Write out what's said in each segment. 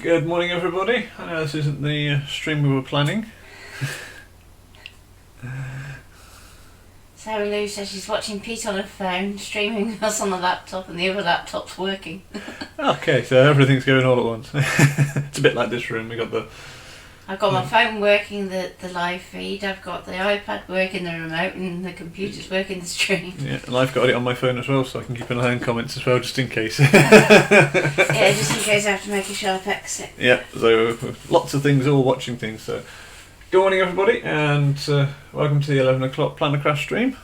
Good morning, everybody. I know this isn't the stream we were planning. Sarah Lou says she's watching Pete on her phone, streaming us on the laptop, and the other laptop's working. Okay, so everything's going all at once. It's a bit like this room. I've got my phone working, the live feed, I've got the iPad working, the remote, and the computer's working the stream. Yeah, and I've got it on my phone as well, so I can keep an eye on comments as well, just in case. Yeah, just in case I have to make a sharp exit. Yeah, so lots of things, all watching things. So, good morning, everybody, and welcome to the 11 o'clock Planner Craft stream.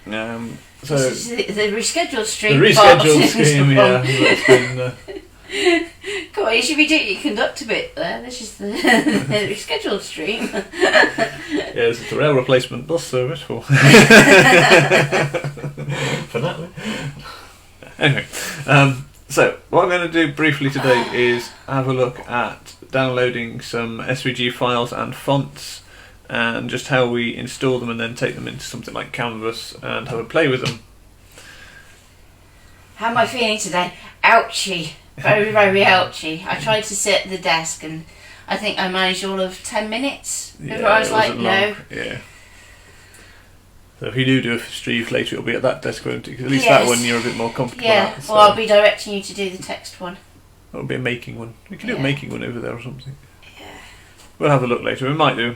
So this is the rescheduled stream. The rescheduled stream, yeah. That's been, Come on, you should be doing your conductor bit there. This is the rescheduled stream. Yes, it's a rail replacement bus service for that. Anyway, so what I'm going to do briefly today is have a look at downloading some SVG files and fonts, and just how we install them and then take them into something like Canvas and have a play with them. How am I feeling today? Ouchie. Very, very ouchy. I tried to sit at the desk and I think I managed all of 10 minutes before I was like, no. Yeah. So if you do a stream later, it'll be at that desk, won't it? 'Cause at least Yes. that one you're a bit more comfortable Yeah, at. So well, I'll be directing you to do the text one. It'll be a making one. We can do a Yeah. making one over there or something. Yeah. We'll have a look later. We might do.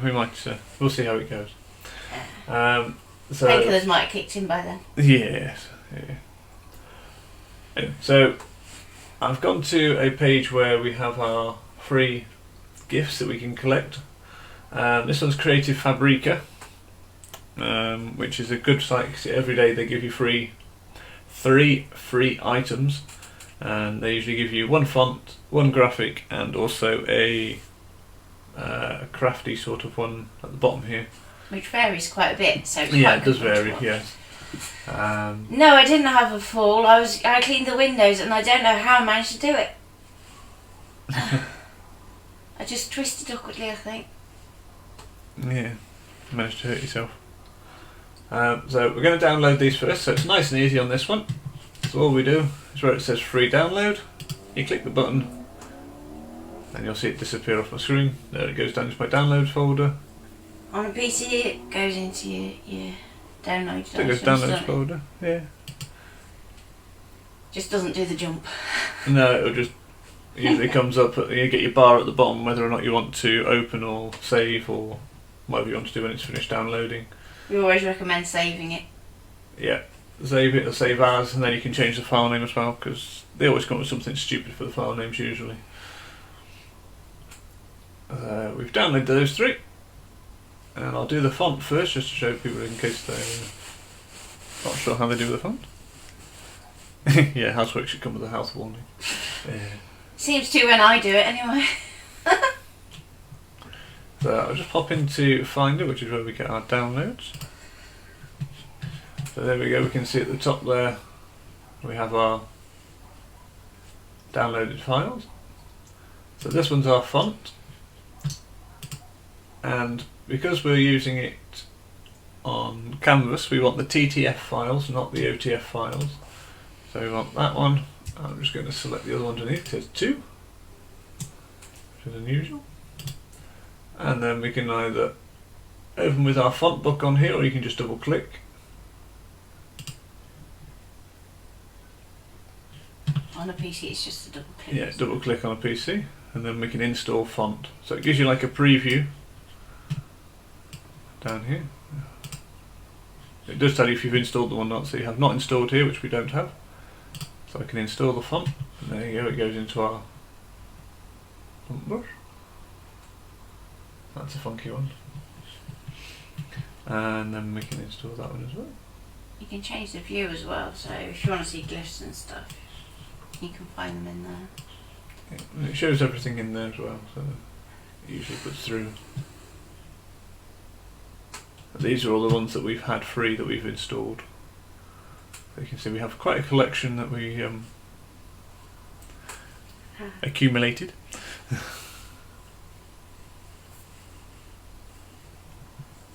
We'll see how it goes. So Painkillers might have kicked in by then. yes. Yeah. Anyway, so I've gone to a page where we have our free gifts that we can collect. This one's Creative Fabrica, which is a good site because every day they give you three free items, and they usually give you one font, one graphic, and also a crafty sort of one at the bottom here. Which varies quite a bit, so it's Yeah, quite it does good one to vary. watch. Yes. No, I didn't have a fall. I cleaned the windows and I don't know how I managed to do it. I just twisted awkwardly, I think. Yeah, you managed to hurt yourself. So we're going to download these first, so it's nice and easy on this one. So all we do is where it says free download, you click the button and you'll see it disappear off my screen. There it goes down into my downloads folder. On a PC it goes into your downloads. So it goes downloads folder, yeah. Just doesn't do the jump. No, it'll just usually comes up, you get your bar at the bottom whether or not you want to open or save or whatever you want to do when it's finished downloading. We always recommend saving it. Yeah, save it or save as, and then you can change the file name as well, because they always come up with something stupid for the file names usually. We've downloaded those three, and I'll do the font first just to show people in case they're not sure how they do with the font. Yeah, housework should come with a health warning. Yeah. Seems to when I do it anyway. So I'll just pop into Finder, which is where we get our downloads. So there we go, we can see at the top there we have our downloaded files. So this one's our font, and because we're using it on Canvas we want the TTF files, not the OTF files. So we want that one. I'm just going to select the other one underneath. It says 2, which is unusual. And then we can either open with our font book on here, or you can just double click. On a PC it's just a double click. Yeah, double click on a PC, and then we can install font. So it gives you like a preview down here. It does tell you if you've installed them or not, so you have not installed here, which we don't have. So I can install the font, and there you go, it goes into our font brush. That's a funky one. And then we can install that one as well. You can change the view as well, so if you want to see glyphs and stuff, you can find them in there. Yeah, and it shows everything in there as well, so it usually puts through. These are all the ones that we've had free that we've installed. So you can see we have quite a collection that we accumulated.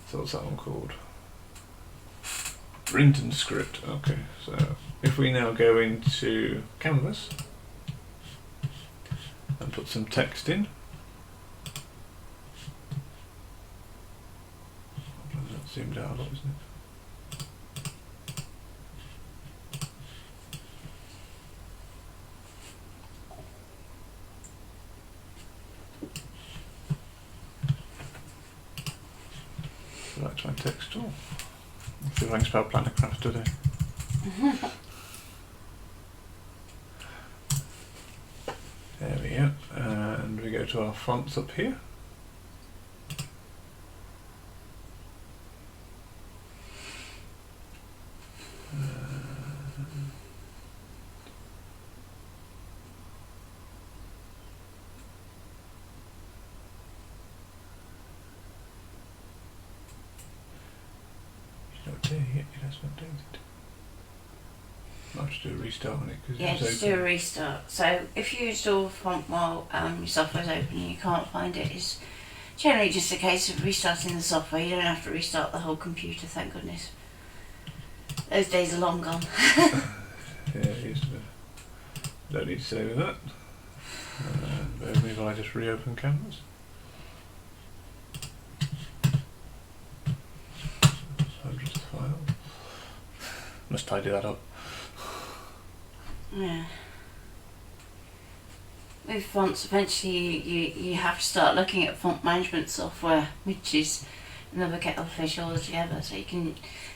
So what's that one called? Print and script. Okay, so if we now go into Canvas and put some text in. That zoomed out a lot, isn't it? That's my text tool. Let's see if I can spell Plannercraft today. There we go. And we go to our fonts up here. It has not updated. I'll just do a restart on it because yeah, just do a restart. So if you install a font while your software's open and you can't find it, it's generally just a case of restarting the software. You don't have to restart the whole computer, thank goodness. Those days are long gone. Yeah, it used to be. Don't need to say with that. Bear with me while I just reopen Canvas. Hundreds of files. Must tidy that up. Yeah. With fonts, eventually you have to start looking at font management software, which is another kettle of fish altogether. So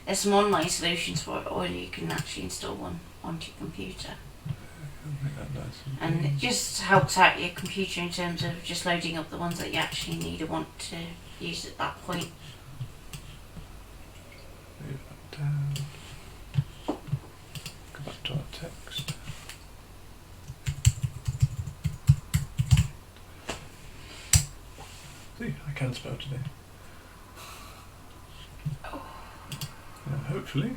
there's some online solutions for it, or you can actually install one onto your computer. And it just helps out your computer in terms of just loading up the ones that you actually need or want to use at that point. Move that down. Go back to our text. See, I can spell today. Oh. Now hopefully.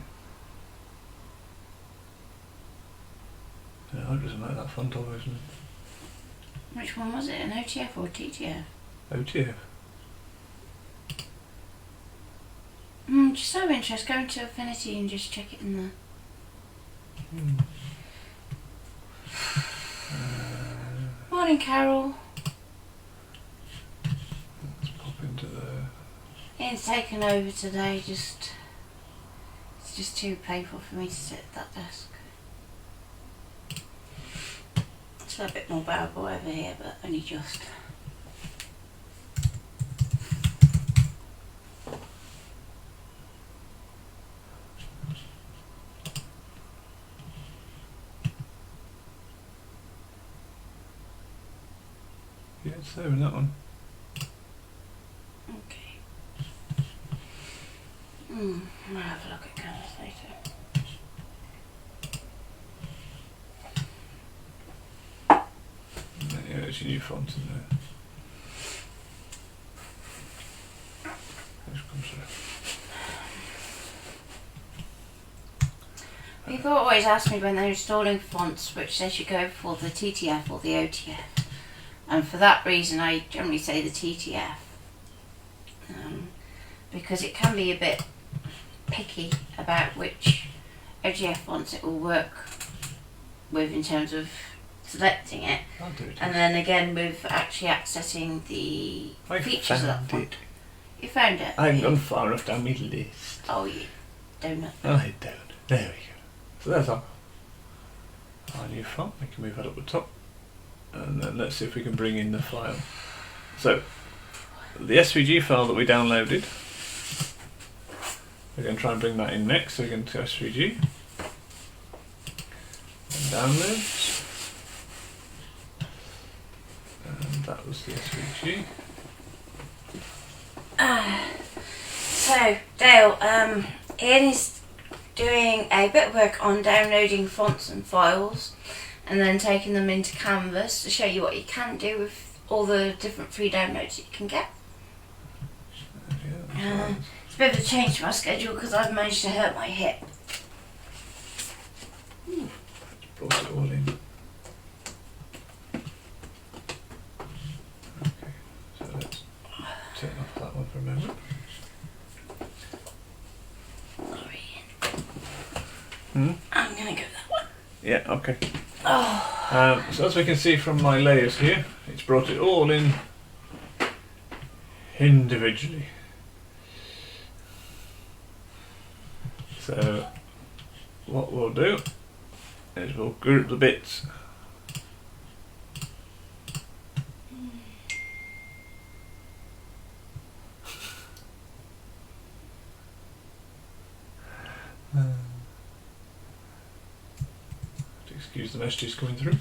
Yeah, I doesn't like that font always, isn't it? Which one was it? An OTF or TTF? OTF. Just so interested. Go into Affinity and just check it in there. Morning, Carol. Let's pop into the... Ian's taken over today. It's just too painful for me to sit at that desk. It's a bit more bearable over here, but only just. Yeah, it's there in that one. Okay. I'll have a look at Canvas later. Yeah, there's your new font in there. Let's come through. People always ask me when they're installing fonts which they should go for, the TTF or the OTF. And for that reason I generally say the TTF. Because it can be a bit picky about which OTF fonts it will work with in terms of selecting it. I'll do it. And then again with actually accessing the features of that font. You found it? I haven't gone far enough down my list. Oh, you donut. I don't. There we go. So there's our new font. We can move that up the top. And then let's see if we can bring in the file. So, the SVG file that we downloaded, we're going to try and bring that in next. So we're going to SVG. And downloads. And that was the SVG. So, Dale, Ian is doing a bit of work on downloading fonts and files and then taking them into Canvas to show you what you can do with all the different free downloads that you can get. It's a bit of a change to my schedule because I've managed to hurt my hip. Let's brought it all in. Okay, so let's turn off that one for a moment. I'm gonna go that one. Yeah, okay. Oh. So as we can see from my layers here, it's brought it all in individually. So what we'll do is we'll group the bits. Excuse the messages coming through.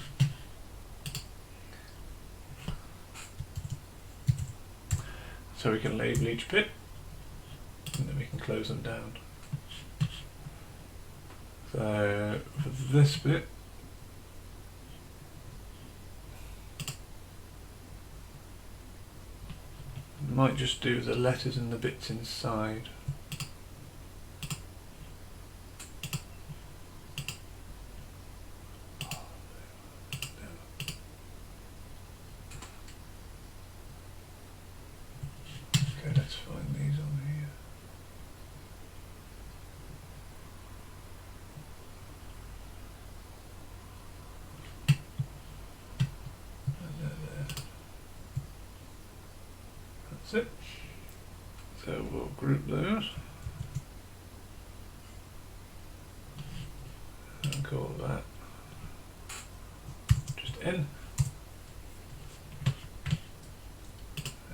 So we can label each bit and then we can close them down. So for this bit, I might just do the letters and the bits inside. Okay, let's find these on here. That's it. So we'll group those and call that just N.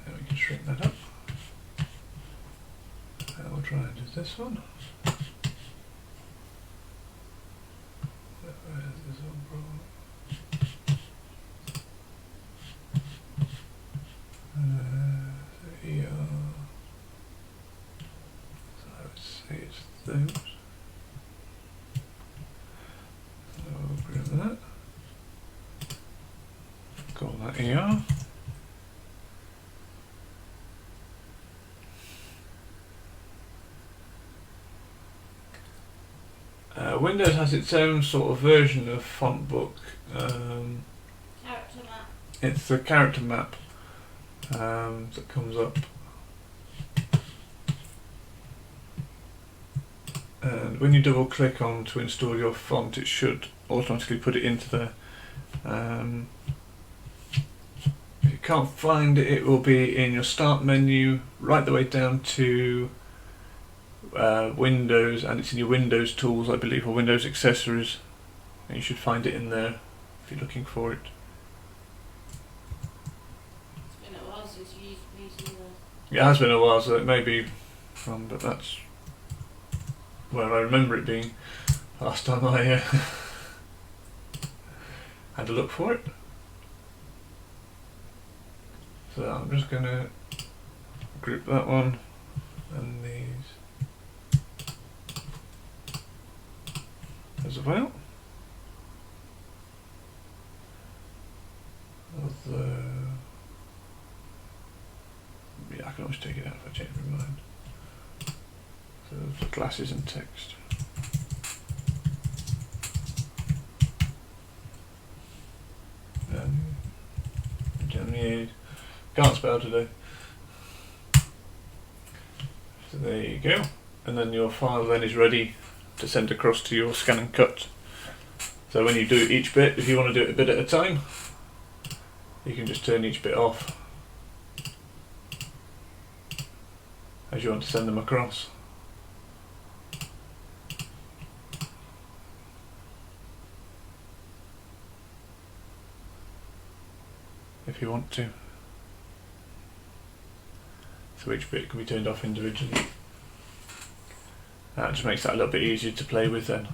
And we can shrink that up. And we'll try and do this one. Where's this one from? ER. So I would say it's those. So we'll grab that. Call that ER. Windows has its own sort of version of font book. Character map. It's the character map that comes up. And when you double click on to install your font, it should automatically put it into there. If you can't find it, it will be in your start menu right the way down to Windows, and it's in your Windows tools, I believe, or Windows accessories, and you should find it in there if you're looking for it. It's been a while since you used PC there. It has been a while, so it may be from, but that's where I remember it being last time I had a look for it. So I'm just going to group that one and these as well. Yeah, I can always take it out if I change my mind. So for glasses and text. Germany, can't spell today. So there you go. And then your file then is ready to send across to your scan and cut. So when you do each bit, if you want to do it a bit at a time, you can just turn each bit off as you want to send them across. If you want to. So each bit can be turned off individually. That just makes that a little bit easier to play with then.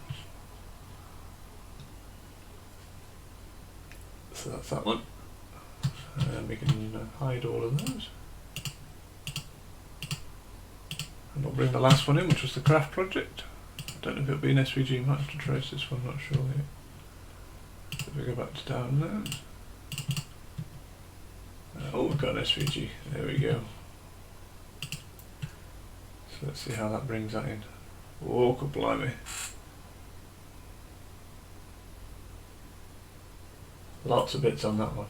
So that's that one. And we can hide all of those. And we'll bring the last one in, which was the craft project. I don't know if it'll be an SVG, might have to trace this one, not sure yet. So if we go back to downloads. Oh, we've got an SVG, there we go. So let's see how that brings that in. Oh, good blimey. Lots of bits on that one.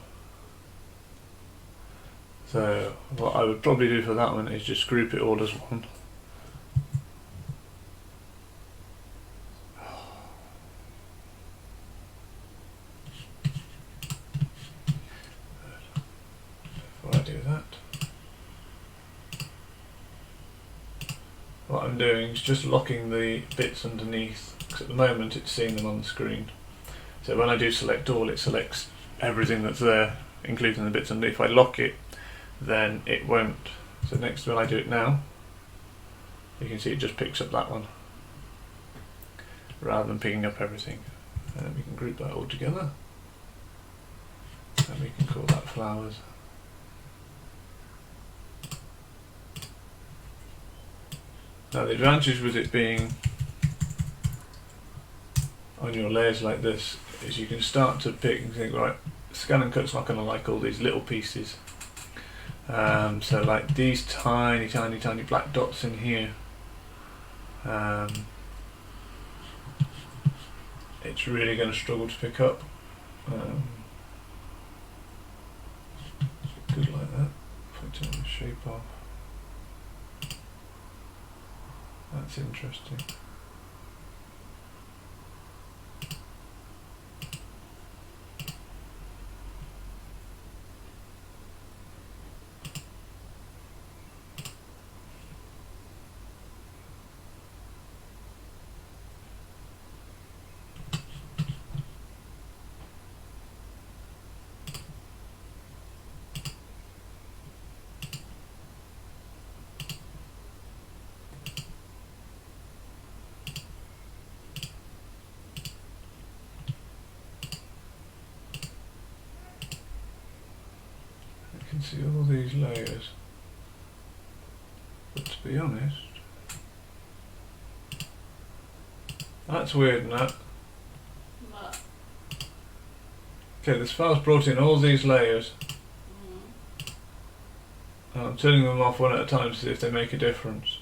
So what I would probably do for that one is just group it all as one. I'm doing is just locking the bits underneath, because at the moment it's seeing them on the screen. So when I do select all, it selects everything that's there, including the bits underneath. If I lock it, then it won't. So next when I do it now, you can see it just picks up that one, rather than picking up everything. And then we can group that all together, and we can call that flowers. Now the advantage with it being on your layers like this is you can start to pick and think, right, Scan and Cut's not going to like all these little pieces. So like these tiny black dots in here, it's really going to struggle to pick up. Good like that. If I turn the shape off. That's interesting. I can see all these layers, but to be honest, that's weird and that. What? Okay, this file's brought in all these layers. And I'm turning them off one at a time to see if they make a difference.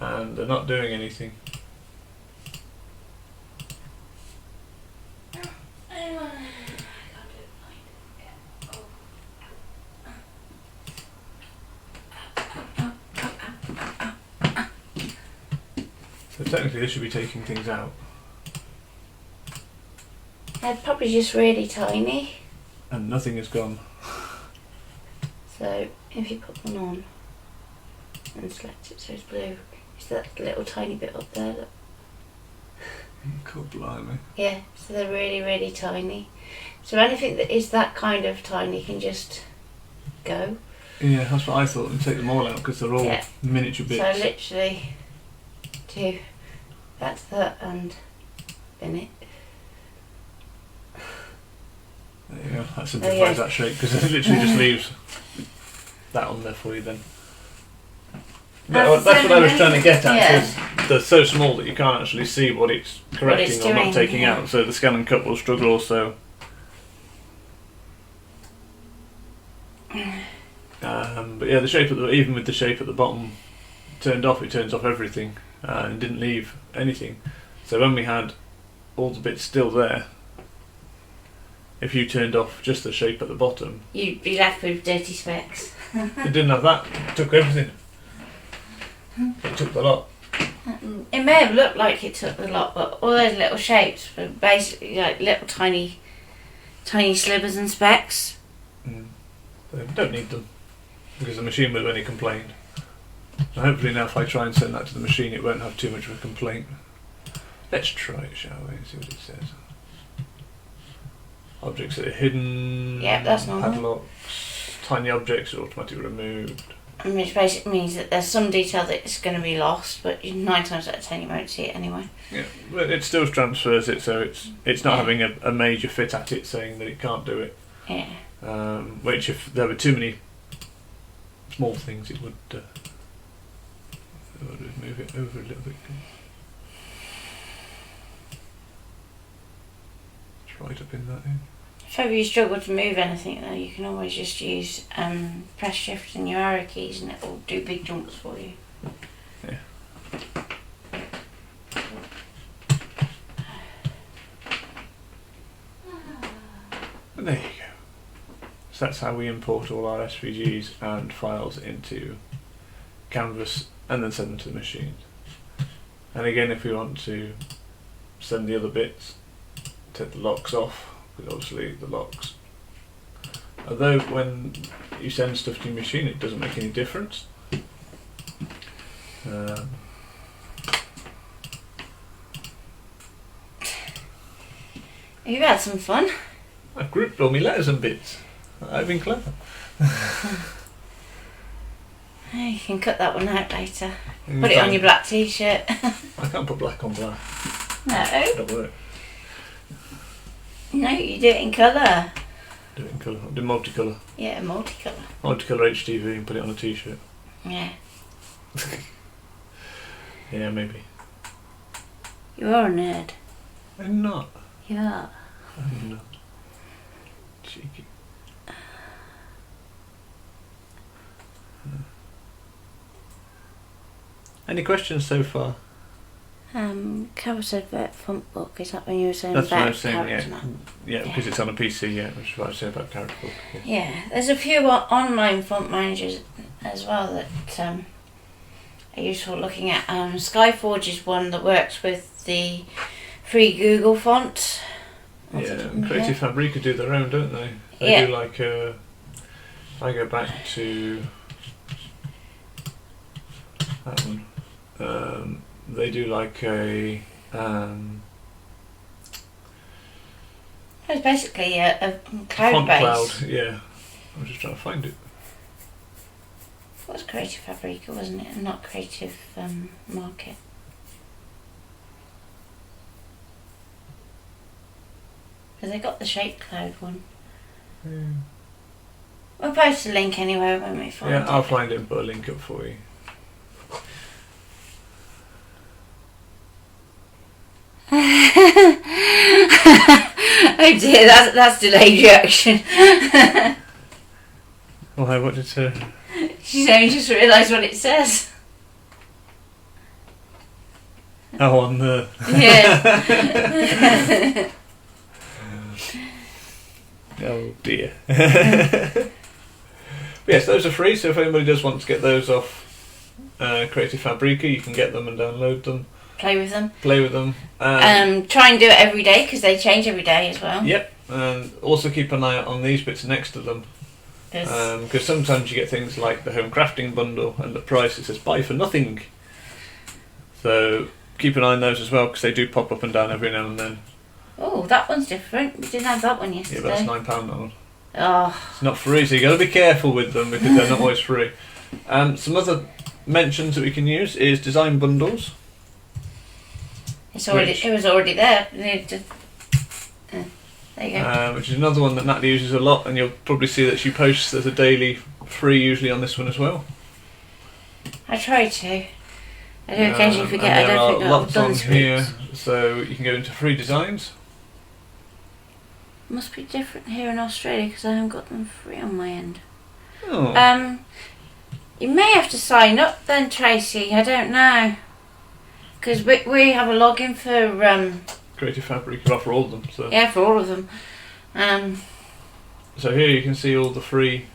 And they're not doing anything. So technically this should be taking things out. They're probably just really tiny. And nothing has gone. So if you put one on and select it so it's blue, it's that little tiny bit up there. Look. God blimey. Yeah, so they're really tiny. So anything that is that kind of tiny can just go. Yeah, that's what I thought, and take them all out because they're all miniature bits. So literally that's that and bin it. There you go, that simplifies that shape because it literally just leaves that on there for you then. That's what I was trying to get at, because they're so small that you can't actually see what it's correcting or not taking out, so the Scan and Cut will struggle also. But yeah, the shape at even with the shape at the bottom turned off, it turns off everything and didn't leave anything. So when we had all the bits still there, if you turned off just the shape at the bottom, you'd be left with dirty specks. It didn't have that. It took everything. It took the lot. It may have looked like it took the lot, but all those little shapes were basically like little tiny slivers and specks. They don't need them because the machine would have only complained. So hopefully now if I try and send that to the machine it won't have too much of a complaint. Let's try it, shall we, and see what it says. Objects that are hidden, Yep, that's normal. padlocks, tiny objects are automatically removed. Which basically means that there's some detail that's going to be lost, but 9 times out of 10 you won't see it anyway. Yeah, but it still transfers it, so it's not having a major fit at it saying that it can't do it. Yeah. Which if there were too many small things it would move it over a little bit. It's right up in that end. If ever you struggle to move anything though, you can always just use press shift and your arrow keys and it will do big jumps for you. Yeah. And there you go. So that's how we import all our SVGs and files into Canvas and then send them to the machines. And again, if we want to send the other bits, take the locks off, because obviously the locks, although when you send stuff to your machine it doesn't make any difference, You've had some fun. I've grouped all my letters and bits. I've been clever. You can cut that one out later. You Put it can. on your black t-shirt. I can't put black on black. No. It'll work. No, you do it in colour. Do it in colour. Do multicolour. Yeah, multicolour. Multicolour HTV and put it on a t-shirt. Yeah. Yeah, maybe. You are a nerd. I'm not. You are. I'm not. Cheeky. Any questions so far? Carol advert font book, is that when you were saying That's what I about was saying, character now? yeah, because it's on a PC, yeah, which is what I was saying about character book. Yeah. Yeah, there's a few online font managers as well that are useful looking at. Skyforge is one that works with the free Google font. Yeah, and Creative Fabrica do their own, don't they? They Yeah. do like I go back to that one. They do like a It's basically a font cloud base. cloud. Yeah, I'm just trying to find it. It was Creative Fabrica, wasn't it? And not Creative Market. Because they got the shape cloud one. Yeah, We'll post a link anyway when we find it. I'll find it and put a link up for you. Oh dear, that's delayed reaction. Why? What did it? She's only just realised what it says. Oh, on the. Yeah. Oh dear. Yes, those are free, so if anybody does want to get those off Creative Fabrica, you can get them and download them. Play with them. Play with them. Try and do it every day because they change every day as well. Yep, and also keep an eye out on these bits next to them. Because sometimes you get things like the home crafting bundle and the price it says buy for nothing. So keep an eye on those as well because they do pop up and down every now and then. Oh, that one's different. We didn't have that one yesterday. Yeah, but that's £9 that one. Oh. It's not free, so you got to be careful with them because they're not always free. Some other mentions that we can use is design bundles. It was already there. There you go. Which is another one that Natalie uses a lot, and you'll probably see that she posts as a daily free usually on this one as well. I try to. I do occasionally forget. And I there don't think are I've lots done on scripts. here, so you can go into free designs. Must be different here in Australia because I haven't got them free on my end. Oh. You may have to sign up then, Tracy. I don't know. Because we have a login for Creative Fabrica offer all of them. So yeah, for all of them. So here you can see all the free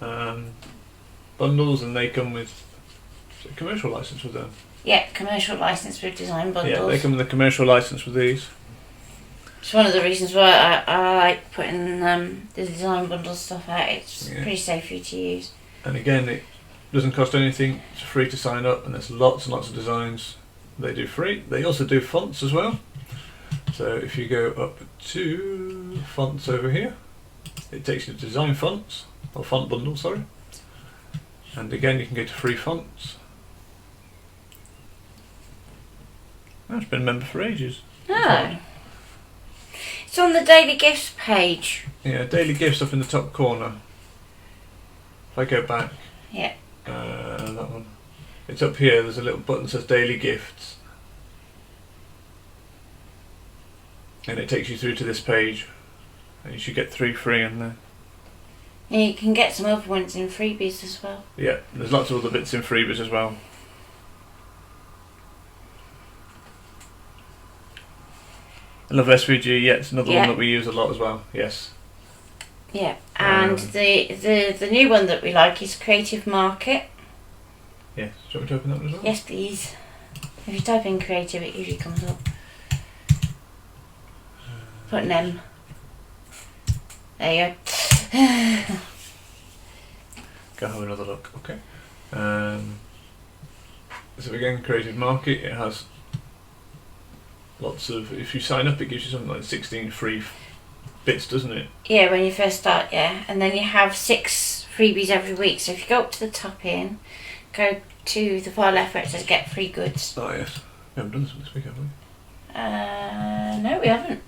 bundles, and they come with a commercial license with them. Yeah, commercial license with design bundles. Yeah, they come with a commercial license with these. It's one of the reasons why I like putting the design bundle stuff out. It's pretty safe for you to use. And again, it doesn't cost anything. It's free to sign up, and there's lots and lots of designs they do free. They also do fonts as well. So if you go up to fonts over here, it takes you to design fonts, or font bundle, sorry. And again, you can go to free fonts. I've been a member for ages. Oh. It's on the daily gifts page. Yeah, daily gifts up in the top corner. If I go back, Yeah. that one. It's up here. There's a little button that says daily gifts, and it takes you through to this page, and you should get 3 free in there. And you can get some other ones in freebies as well. Yeah, there's lots of other bits in freebies as well. I love SVG. Yeah, it's another one that we use a lot as well. Yes. Yeah, and the new one that we like is Creative Market. Yes. Do you want me to open that one as well? Yes, please. If you type in creative, it usually comes up. Put an M. There you go. Go have another look. Okay. So again, Creative Market, it has lots of, if you sign up it gives you something like 16 free bits, doesn't it? Yeah, when you first start, yeah. And then you have 6 freebies every week. So if you go up to the top here, go to the far left where it says get free goods. Oh yes, we haven't done this one this week, have we? No, we haven't.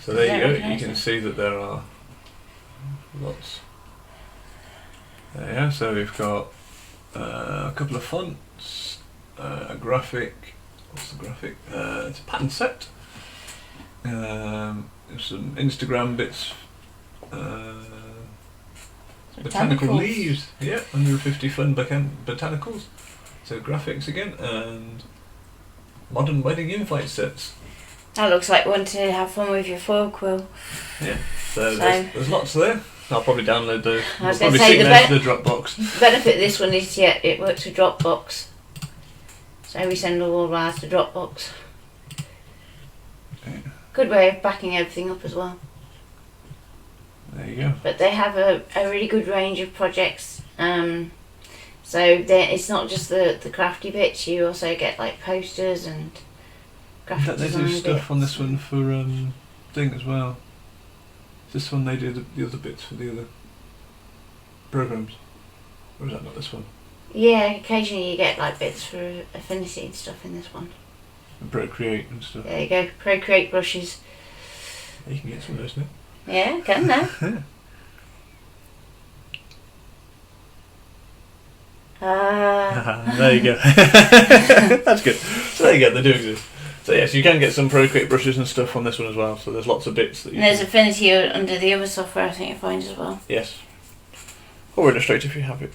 So there you go, you can see that there are lots. There you are, so we've got a couple of fonts, a graphic, what's the graphic? It's a pattern set, some Instagram bits, botanical leaves, yeah, 150 fun botanicals, so graphics again, and modern wedding invite sets. That looks like one to have fun with your foil quill. Yeah, so there's lots there. I'll probably download those. I was I'll probably say sync them to the Dropbox. The benefit of this one is, yeah, it works with Dropbox. So we send all of ours to Dropbox. Yeah. Good way of backing everything up as well. There you go. But they have a really good range of projects. So it's not just the crafty bits, you also get like posters and graphic They design do stuff bits. on this one for thing as well. This one they do the other bits for the other programs. Or is that not this one? Yeah, occasionally you get like bits for Affinity and stuff in this one. And Procreate and stuff. There you go, Procreate brushes. Yeah, you can get some of those now. Yeah, can now. There you go. That's good. So there you go, they do exist. So yes, you can get some Procreate brushes and stuff on this one as well. So there's lots of bits that you And there's can... Affinity under the other software I think you find as well. Yes. Or Illustrator if you have it.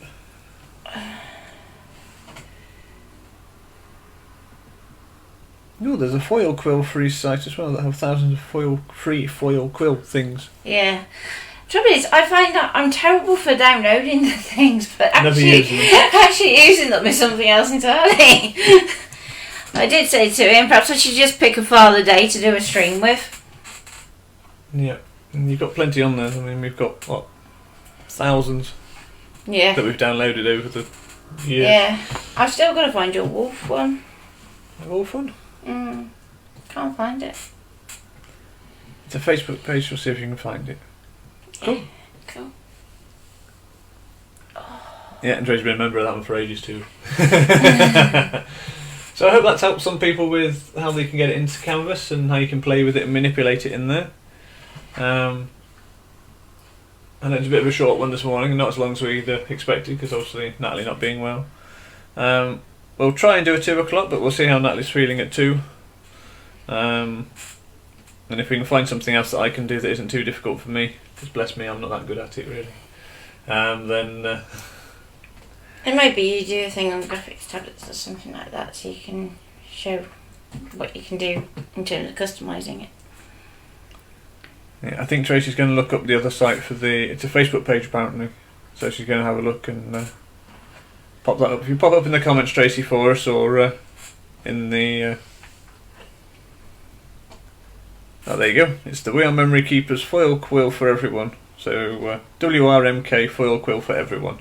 Oh, there's a foil quill free site as well that have thousands of free foil quill things. Yeah. Trouble is, I find that I'm terrible for downloading the things, but Never using them. actually using them is something else entirely. I did say to him, perhaps I should just pick a file a day to do a stream with. Yeah, and you've got plenty on there. I mean, we've got, what, thousands Yeah. that we've downloaded over the years. Yeah. I've still got to find your wolf one. They're all fun. Can't find it. It's a Facebook page, we'll see if you can find it. Cool. Cool. Yeah, and Dre's been a member of that one for ages too. So I hope that's helped some people with how they can get it into Canvas and how you can play with it and manipulate it in there. And it's a bit of a short one this morning, not as long as we'd expected because obviously Natalie not being well. We'll try and do a 2 o'clock, but we'll see how Natalie's feeling at 2. And if we can find something else that I can do that isn't too difficult for me, because bless me, I'm not that good at it really, then... And maybe you do a thing on graphics tablets or something like that so you can show what you can do in terms of customising it. Yeah, I think Tracy's going to look up the other site for it's a Facebook page apparently, so she's going to have a look and pop that up. If you pop up in the comments, Tracy, for us, or in the... oh, there you go. It's the We Are Memory Keepers Foil Quill for Everyone. So, WRMK Foil Quill for Everyone.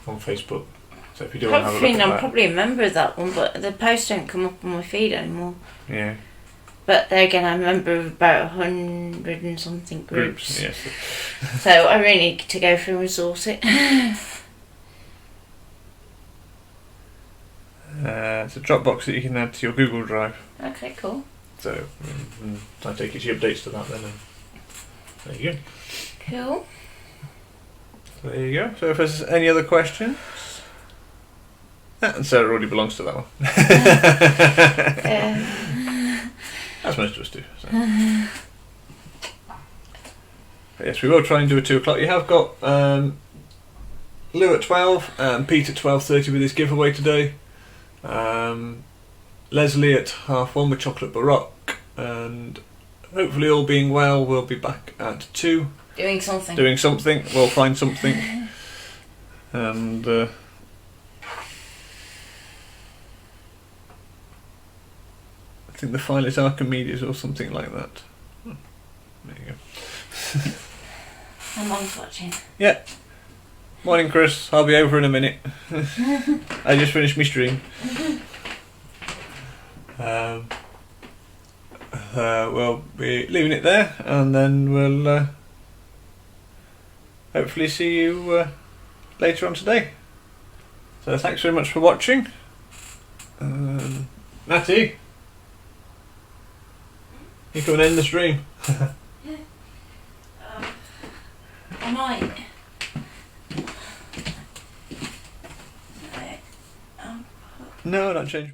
On Facebook. So if you do want to have a look at I'm that. probably a member of that one, but the posts don't come up on my feed anymore. Yeah. But there again, I'm a member of about 100 and something groups. Yes. So I really need to go through and source it. It's a Dropbox that you can add to your Google Drive. Okay, cool. So I take it your updates to that then. There you go. Cool. So there you go. So if there's any other questions... and Sarah already belongs to that one. As most of us do. So. But yes, we will try and do a 2 o'clock. You have got Lou at 12 and Pete at 12:30 with his giveaway today. Leslie at 1:30 with Chocolate Baroque, and hopefully all being well we'll be back at 2 Doing something. We'll find something. And I think the file is Archimedes or something like that. There you go. My mum's watching. Yeah. Morning, Chris. I'll be over in a minute. I just finished my stream. We'll be leaving it there, and then we'll hopefully see you later on today. So thanks very much for watching. Natty, you can end the stream. I might. No, not change.